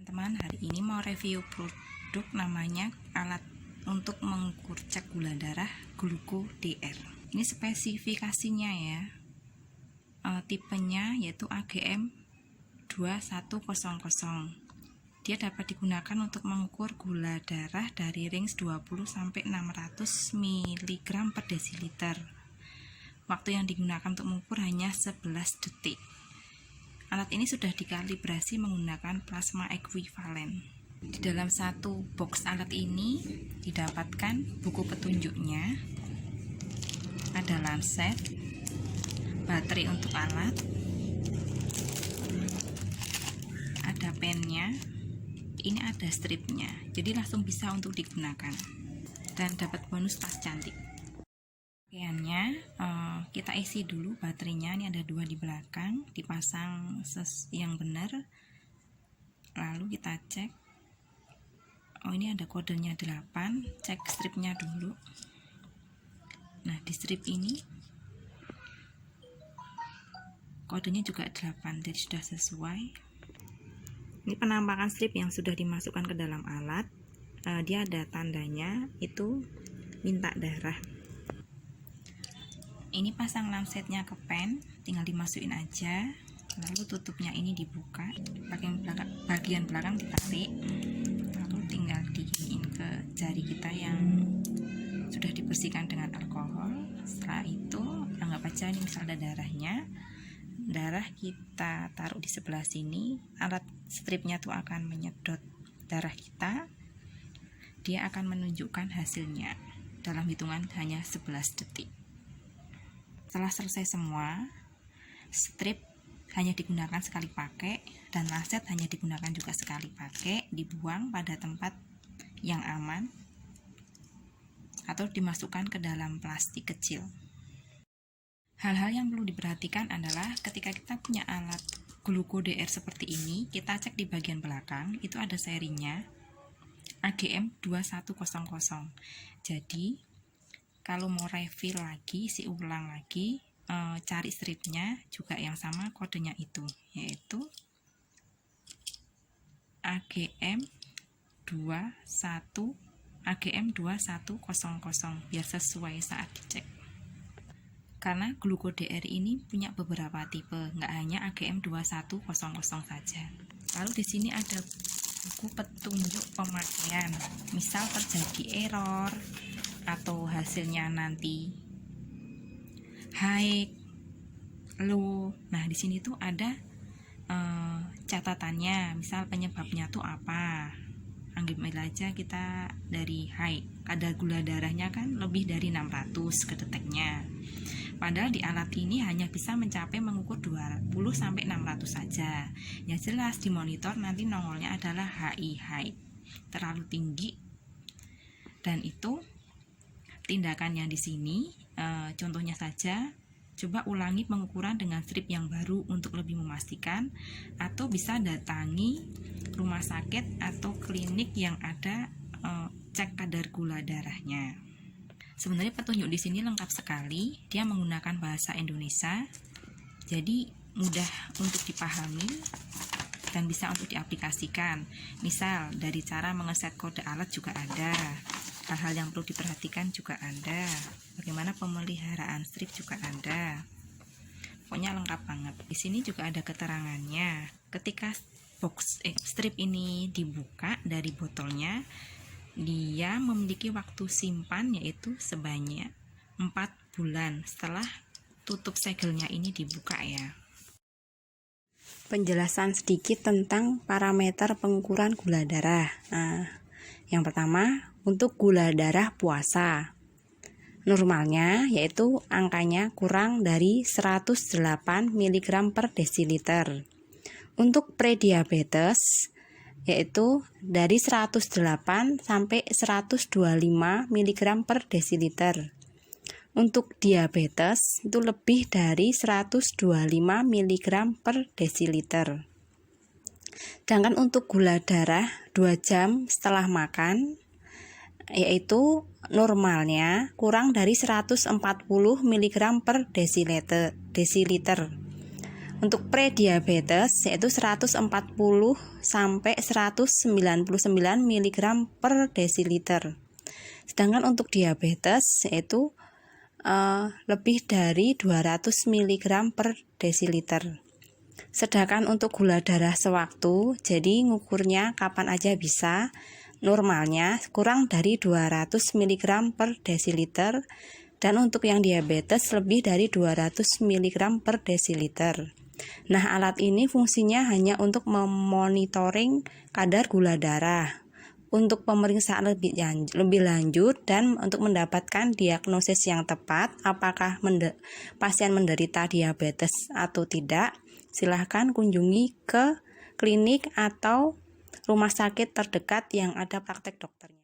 Teman-teman, hari ini mau review produk namanya alat untuk mengukur cek gula darah GlucoDR. Ini spesifikasinya ya, tipenya yaitu AGM 2100. Dia dapat digunakan untuk mengukur gula darah dari range 20 sampai 600 mg per desiliter. Waktu yang digunakan untuk mengukur hanya 11 detik. Alat ini sudah dikalibrasi menggunakan plasma ekuivalen. Di dalam satu box alat ini didapatkan buku petunjuknya, ada lancet, baterai untuk alat, ada pennya, ini ada stripnya, jadi langsung bisa untuk digunakan, dan dapat bonus tas cantik. Pakaiannya kita isi dulu baterainya, ini ada 2 di belakang, dipasang yang benar, lalu kita cek. Ini ada kodenya 8, cek stripnya dulu. Nah, di strip ini kodenya juga 8, jadi sudah sesuai. Ini penampakan strip yang sudah dimasukkan ke dalam alat. Dia ada tandanya, itu minta darah. Ini pasang lancetnya ke pen, tinggal dimasukin aja, lalu tutupnya ini dibuka, bagian belakang ditarik, lalu tinggal diginiin ke jari kita yang sudah dibersihkan dengan alkohol. Setelah itu anggap aja ini misalnya ada darahnya, darah kita taruh di sebelah sini, alat stripnya tuh akan menyedot darah kita, dia akan menunjukkan hasilnya dalam hitungan hanya 11 detik. Setelah selesai semua, strip hanya digunakan sekali pakai dan lancet hanya digunakan juga sekali pakai, dibuang pada tempat yang aman atau dimasukkan ke dalam plastik kecil. Hal-hal yang perlu diperhatikan adalah ketika kita punya alat GlucoDR seperti ini, kita cek di bagian belakang, itu ada serinya AGM 2100. Jadi kalau mau refill lagi, isi ulang lagi, cari stripnya juga yang sama kodenya itu, yaitu AGM 2100 biar sesuai saat dicek. Karena GlucoDR ini punya beberapa tipe, nggak hanya AGM 2100 saja. Lalu di sini ada buku petunjuk pemakaian, misal terjadi error atau hasilnya nanti high, low. Nah, di sini tuh ada catatannya, misal penyebabnya tuh apa. Anggap aja kita dari high, kadar gula darahnya kan lebih dari 600 kedeteknya. Padahal di alat ini hanya bisa mencapai mengukur 20 sampai 600 saja. Yang jelas di monitor nanti nongolnya adalah HI high, terlalu tinggi. Dan itu tindakannya di sini, contohnya saja, coba ulangi pengukuran dengan strip yang baru untuk lebih memastikan, atau bisa datangi rumah sakit atau klinik yang ada cek kadar gula darahnya. Sebenarnya petunjuk di sini lengkap sekali, dia menggunakan bahasa Indonesia, jadi mudah untuk dipahami dan bisa untuk diaplikasikan. Misal dari cara mengeset kode alat juga ada. Hal-hal yang perlu diperhatikan juga ada, bagaimana pemeliharaan strip juga ada. Pokoknya lengkap banget. Di sini juga ada keterangannya. Ketika strip ini dibuka dari botolnya, dia memiliki waktu simpan yaitu sebanyak 4 bulan setelah tutup segelnya ini dibuka ya. Penjelasan sedikit tentang parameter pengukuran gula darah. Yang pertama, untuk gula darah puasa, normalnya yaitu angkanya kurang dari 108 mg per desiliter. Untuk prediabetes yaitu dari 108 sampai 125 mg per desiliter. Untuk diabetes itu lebih dari 125 mg per desiliter. Sedangkan untuk gula darah 2 jam setelah makan, yaitu normalnya kurang dari 140 mg per desiliter. Untuk prediabetes yaitu 140 sampai 199 mg per desiliter. Sedangkan untuk diabetes yaitu lebih dari 200 mg per desiliter. Sedangkan untuk gula darah sewaktu, jadi ngukurnya kapan aja bisa, normalnya kurang dari 200 mg per desiliter, dan untuk yang diabetes lebih dari 200 mg per desiliter. Nah, alat ini fungsinya hanya untuk memonitoring kadar gula darah, untuk pemeriksaan lebih lanjut dan untuk mendapatkan diagnosis yang tepat apakah pasien menderita diabetes atau tidak. Silahkan kunjungi ke klinik atau rumah sakit terdekat yang ada praktek dokternya.